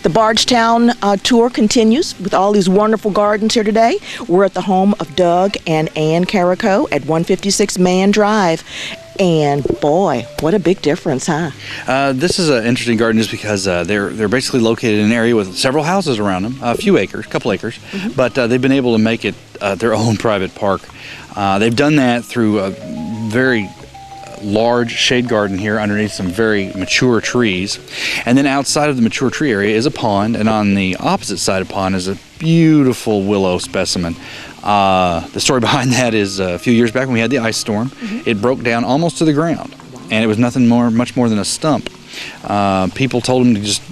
The Bardstown tour continues with all these wonderful gardens here today. We're at the home of Doug and Ann Carrico at 156 Man Drive. And boy, what a big difference, huh? This is an interesting garden just because they're basically located in an area with several houses around them, a few acres, a couple acres, but they've been able to make it their own private park. They've done that through a very large shade garden here underneath some very mature trees, and then outside of the mature tree area is a pond, and on the opposite side of the pond is a beautiful willow specimen. The story behind that is a few years back when we had the ice storm, it broke down almost to the ground, and it was much more than a stump. People told him to just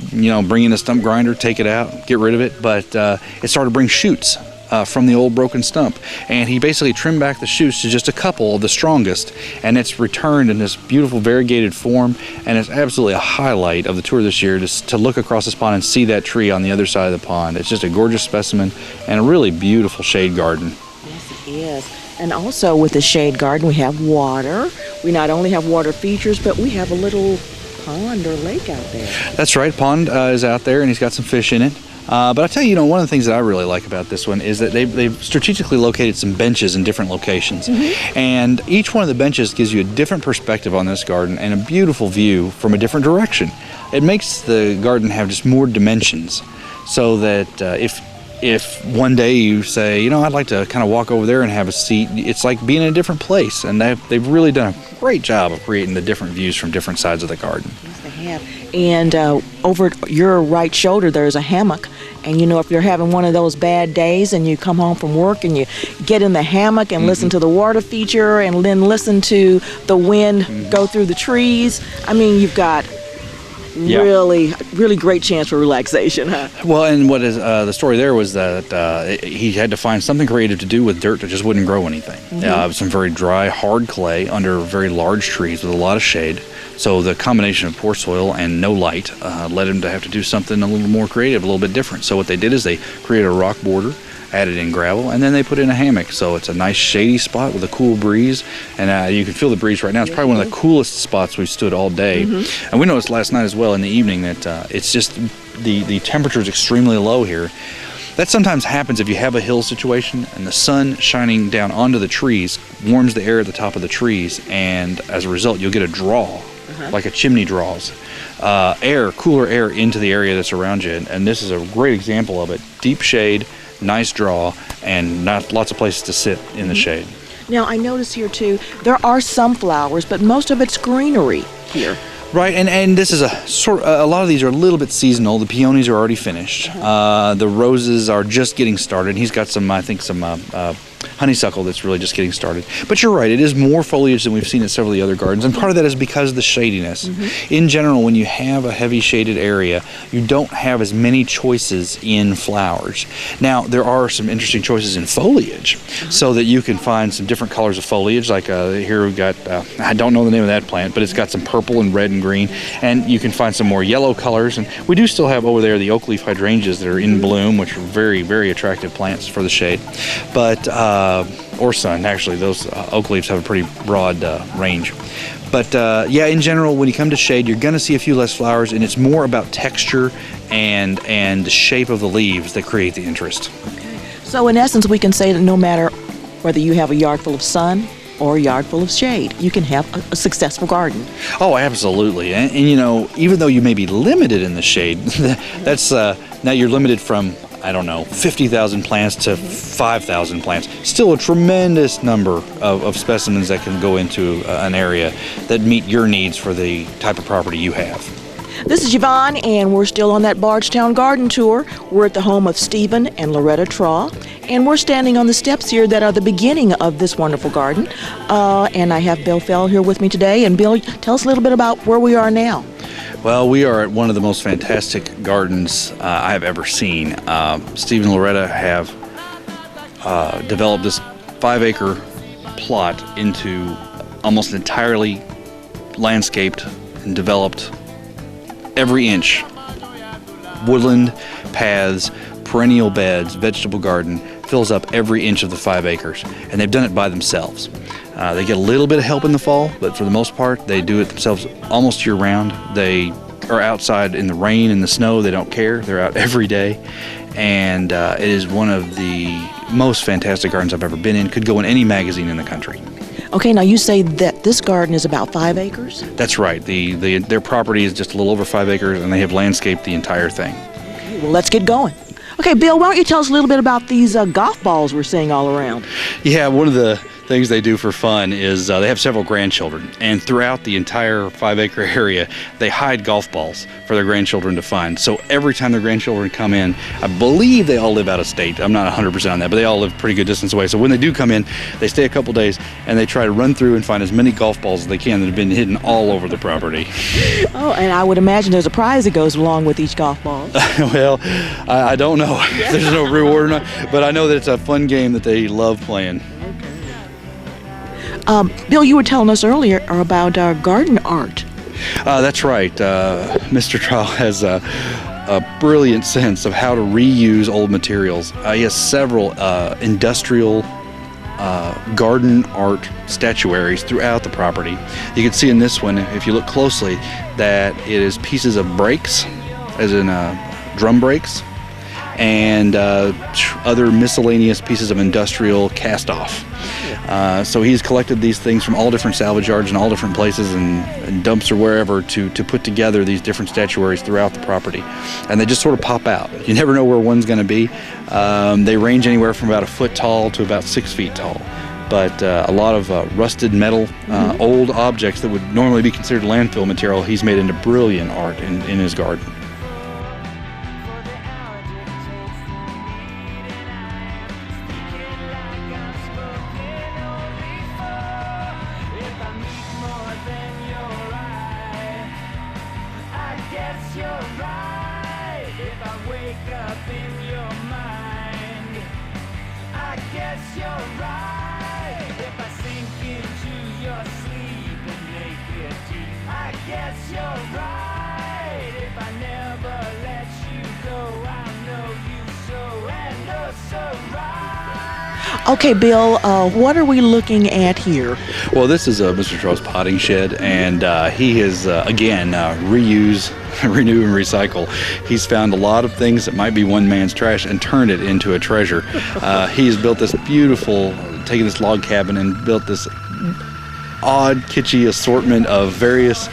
bring in a stump grinder, take it out, get rid of it, but it started to bring shoots from the old broken stump, and he basically trimmed back the shoots to just a couple of the strongest, and it's returned in this beautiful variegated form, and it's absolutely a highlight of the tour this year to look across this pond and see that tree on the other side of the pond. It's just a gorgeous specimen and a really beautiful shade garden. Yes, it is. And also with the shade garden, we have water. We not only have water features, but we have a little pond or lake out there. That's right. Pond is out there, and he's got some fish in it. But I'll tell you, one of the things that I really like about this one is that they've strategically located some benches in different locations. And each one of the benches gives you a different perspective on this garden and a beautiful view from a different direction. It makes the garden have just more dimensions, so that if one day you say, I'd like to kind of walk over there and have a seat, it's like being in a different place. And they've really done a great job of creating the different views from different sides of the garden. Yes, they have. And over your right shoulder, there's a hammock. And if you're having one of those bad days and you come home from work and you get in the hammock and listen to the water feature and then listen to the wind go through the trees, I mean, you've got really great chance for relaxation, huh? Well, and what is the story there was that he had to find something creative to do with dirt that just wouldn't grow anything. Some very dry, hard clay under very large trees with a lot of shade. So the combination of poor soil and no light led him to have to do something a little more creative, a little bit different. So what they did is they created a rock border, added in gravel, and then they put in a hammock. So it's a nice shady spot with a cool breeze, and you can feel the breeze right now. It's probably one of the coolest spots we've stood all day. And we noticed last night as well in the evening that it's just the temperature is extremely low here. That sometimes happens if you have a hill situation and the sun shining down onto the trees warms the air at the top of the trees, and as a result you'll get a draw, like a chimney draws cooler air into the area that's around you, and this is a great example of it. Deep shade, nice draw, and lots of places to sit in the shade. Now, I notice here too, there are some flowers, but most of it's greenery here. Right, and this is a lot of these are a little bit seasonal. The peonies are already finished. The roses are just getting started. He's got some honeysuckle that's really just getting started. But you're right, it is more foliage than we've seen at several of the other gardens, and part of that is because of the shadiness. In general, when you have a heavy shaded area, you don't have as many choices in flowers. Now, there are some interesting choices in foliage, so that you can find some different colors of foliage. Like here we've got, I don't know the name of that plant, but it's got some purple and red and green, and you can find some more yellow colors. And we do still have over there the oak leaf hydrangeas that are in bloom, which are very, very attractive plants for the shade. But or sun, actually, those oak leaves have a pretty broad range. But in general, when you come to shade, you're going to see a few less flowers, and it's more about texture and the shape of the leaves that create the interest. Okay. So in essence, we can say that no matter whether you have a yard full of sun or a yard full of shade, you can have a successful garden. Oh, absolutely. And even though you may be limited in the shade, that's now you're limited from 50,000 plants to 5,000 plants. Still a tremendous number of specimens that can go into an area that meet your needs for the type of property you have. This is Yvonne, and we're still on that Bardstown garden tour. We're at the home of Stephen and Loretta Traw, and we're standing on the steps here that are the beginning of this wonderful garden. And I have Bill Fell here with me today. And Bill, tell us a little bit about where we are now. Well, we are at one of the most fantastic gardens I have ever seen. Steve and Loretta have developed this 5-acre plot into almost entirely landscaped and developed every inch. Woodland, paths, perennial beds, vegetable garden, fills up every inch of the 5 acres. And they've done it by themselves. They get a little bit of help in the fall, but for the most part, they do it themselves almost year-round. They are outside in the rain and the snow. They don't care. They're out every day. And it is one of the most fantastic gardens I've ever been in. Could go in any magazine in the country. Okay, now you say that this garden is about 5 acres? That's right. Their property is just a little over 5 acres, and they have landscaped the entire thing. Okay, well, let's get going. Okay, Bill, why don't you tell us a little bit about these golf balls we're seeing all around? Yeah, one of the things they do for fun is they have several grandchildren, and throughout the entire 5-acre area, they hide golf balls for their grandchildren to find. So every time their grandchildren come in, I believe they all live out of state. I'm not 100% on that, but they all live a pretty good distance away. So when they do come in, they stay a couple days, and they try to run through and find as many golf balls as they can that have been hidden all over the property. Oh, and I would imagine there's a prize that goes along with each golf ball. Well, I don't know if there's no reward or not, but I know that it's a fun game that they love playing. Bill, you were telling us earlier about garden art. That's right. Mr. Trowell has a brilliant sense of how to reuse old materials. He has several industrial garden art statuaries throughout the property. You can see in this one, if you look closely, that it is pieces of brakes, as in drum brakes, and other miscellaneous pieces of industrial cast-off. So he's collected these things from all different salvage yards and all different places and dumps or wherever to put together these different statuaries throughout the property. And they just sort of pop out. You never know where one's going to be. They range anywhere from about 1 foot tall to about 6 feet tall. But a lot of rusted metal, old objects that would normally be considered landfill material, he's made into brilliant art in his garden. Okay, Bill, what are we looking at here? Well, this is Mr. Trowell's potting shed, and he has, again, reuse, renew, and recycle. He's found a lot of things that might be one man's trash and turned it into a treasure. He has built this beautiful, taken this log cabin and built this odd, kitschy assortment of various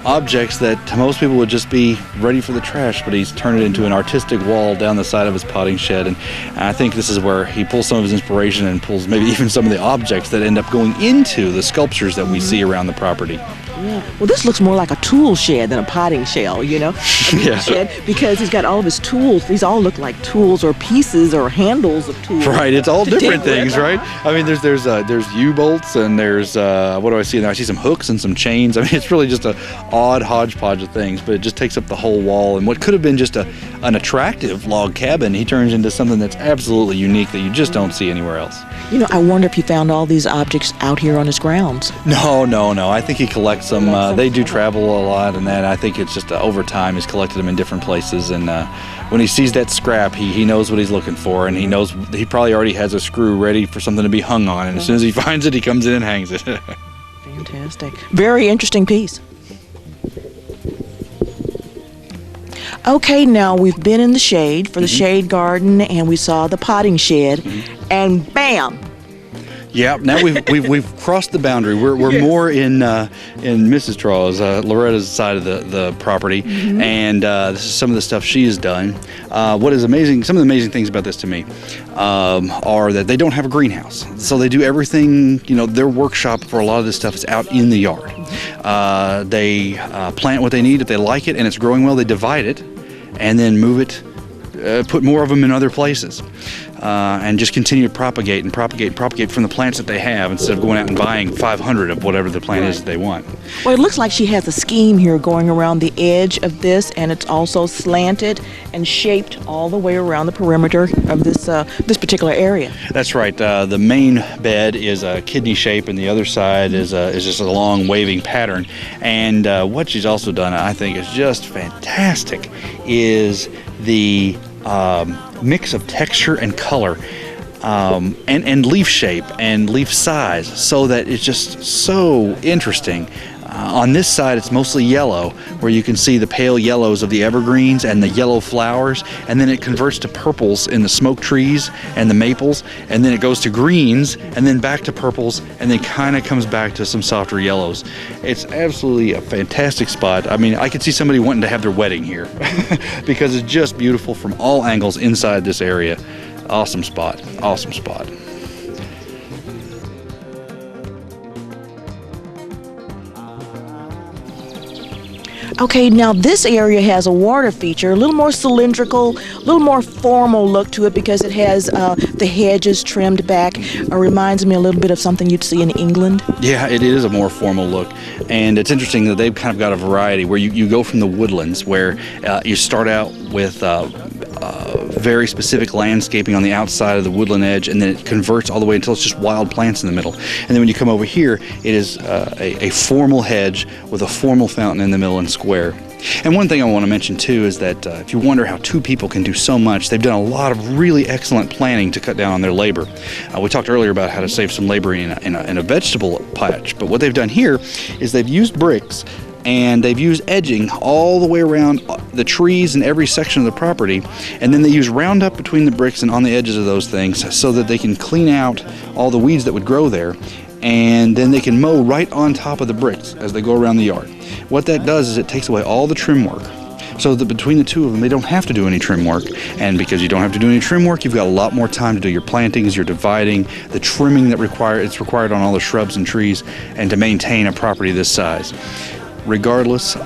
objects that to most people would just be ready for the trash, but he's turned it into an artistic wall down the side of his potting shed. And I think this is where he pulls some of his inspiration and pulls maybe even some of the objects that end up going into the sculptures that we see around the property. Yeah. Well, this looks more like a tool shed than a potting shell, you know? Yeah. Shed, because he's got all of his tools. These all look like tools or pieces or handles of tools. Right. It's all different things, right? I mean, there's U-bolts and there's what do I see there? I see some hooks and some chains. I mean, it's really just a odd hodgepodge of things, but it just takes up the whole wall. And what could have been just an attractive log cabin, he turns into something that's absolutely unique that you just don't see anywhere else. You know, I wonder if he found all these objects out here on his grounds. No. I think he collects them. They do travel a lot, and that I think it's just over time he's collected them in different places. And when he sees that scrap, he knows what he's looking for, and he knows he probably already has a screw ready for something to be hung on. And as soon as he finds it, he comes in and hangs it. Fantastic. Very interesting piece. Okay, now we've been in the shade for the shade garden, and we saw the potting shed, and bam! Yeah, now we've crossed the boundary. We're Yes. more in Mrs. Trowell's, Loretta's side of the property, and this is some of the stuff she has done. What is amazing, some of the amazing things about this to me, are that they don't have a greenhouse, so they do everything. You know, their workshop for a lot of this stuff is out in the yard. They plant what they need if they like it and it's growing well. They divide it and then move it. Put more of them in other places, and just continue to propagate from the plants that they have instead of going out and buying 500 of whatever the plant is that they want. Well, it looks like she has a scheme here going around the edge of this, and it's also slanted and shaped all the way around the perimeter of this particular area. That's right. The main bed is a kidney shape, and the other side is just a long waving pattern. And what she's also done, I think, is just fantastic, is the mix of texture and color, and leaf shape and leaf size, so that it's just so interesting. On this side, it's mostly yellow, where you can see the pale yellows of the evergreens and the yellow flowers, and then it converts to purples in the smoke trees and the maples, and then it goes to greens, and then back to purples, and then kind of comes back to some softer yellows. It's absolutely a fantastic spot. I mean, I could see somebody wanting to have their wedding here because it's just beautiful from all angles inside this area. Awesome spot, awesome spot. Okay, now this area has a water feature, a little more cylindrical, a little more formal look to it because it has the hedges trimmed back. Reminds me a little bit of something you'd see in England. Yeah, it is a more formal look, and it's interesting that they've kind of got a variety where you go from the woodlands where you start out with very specific landscaping on the outside of the woodland edge, and then it converts all the way until it's just wild plants in the middle. And then when you come over here, it is a formal hedge with a formal fountain in the middle and square. And one thing I want to mention too is that if you wonder how two people can do so much, they've done a lot of really excellent planning to cut down on their labor. We talked earlier about how to save some labor in a vegetable patch, but what they've done here is they've used bricks and they've used edging all the way around the trees in every section of the property, and then they use Roundup between the bricks and on the edges of those things so that they can clean out all the weeds that would grow there, and then they can mow right on top of the bricks as they go around the yard. What that does is it takes away all the trim work, so that between the two of them they don't have to do any trim work, and because you don't have to do any trim work, you've got a lot more time to do your plantings, your dividing, the trimming that it's required on all the shrubs and trees, and to maintain a property this size. Regardless,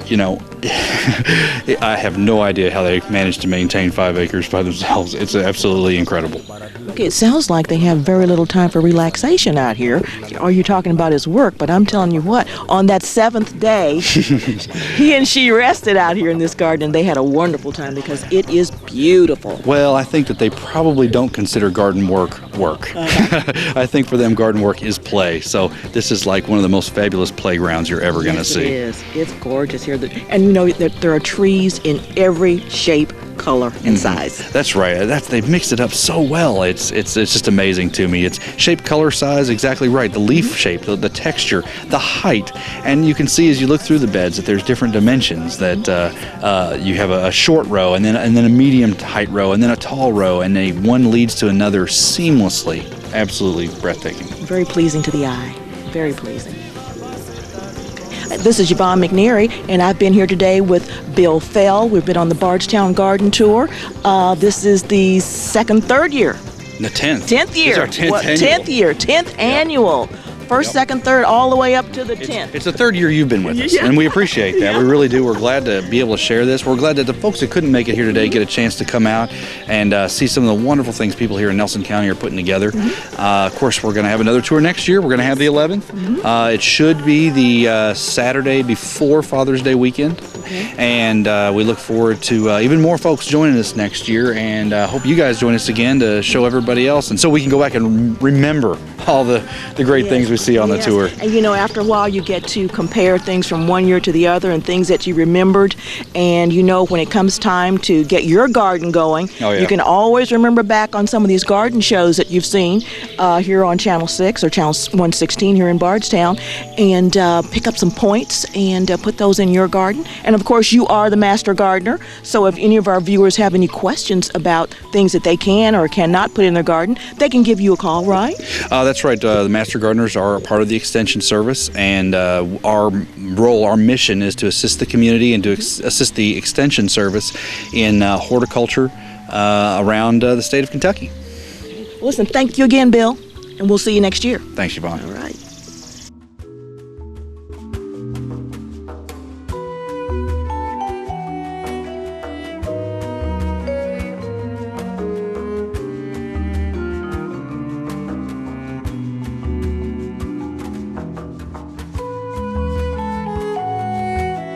you know, I have no idea how they managed to maintain 5 acres by themselves. It's absolutely incredible. Okay, it sounds like they have very little time for relaxation out here. All you're talking about is work, but I'm telling you what, on that 7th day, he and she rested out here in this garden, and they had a wonderful time because it is beautiful. Well, I think that they probably don't consider garden work. I think for them garden work is play. So this is like one of the most fabulous playgrounds you're ever going to see. It is. It's gorgeous here. And you know, there are trees in every shape, color, and size. That's right. They've mixed it up so well. It's just amazing to me. It's shape, color, size, exactly right. The leaf shape, the texture, the height, and you can see as you look through the beds that there's different dimensions. That you have a short row, and then a medium height row, and then a tall row, and one leads to another seamlessly. Absolutely breathtaking. Very pleasing to the eye. Very pleasing. This is Yvonne McNary, and I've been here today with Bill Fell. We've been on the Bardstown Garden Tour. This is the third year. The 10th. 10th year. It's our 10th annual. 10th year, 10th annual. First, second, third, all the way up to the 10th. It's the 3rd year you've been with us, and we appreciate that. We really do. We're glad to be able to share this. We're glad that the folks that couldn't make it here today get a chance to come out and see some of the wonderful things people here in Nelson County are putting together. Of course, we're going to have another tour next year. We're going to have the 11th. It should be the Saturday before Father's Day weekend. And we look forward to even more folks joining us next year, and hope you guys join us again to show everybody else, and so we can go back and remember all the great things we see on the tour. And you know, after a while you get to compare things from one year to the other and things that you remembered, and you know, when it comes time to get your garden going, you can always remember back on some of these garden shows that you've seen here on Channel 6 or Channel 116 here in Bardstown, and pick up some points and put those in your garden. And of course, you are the master gardener, so if any of our viewers have any questions about things that they can or cannot put in their garden, they can give you a call, right? That's right. The master gardeners are a part of the Extension Service, and our mission is to assist the community and to assist the Extension Service in horticulture around the state of Kentucky. Listen, thank you again, Bill, and we'll see you next year. Thanks, Yvonne. All right.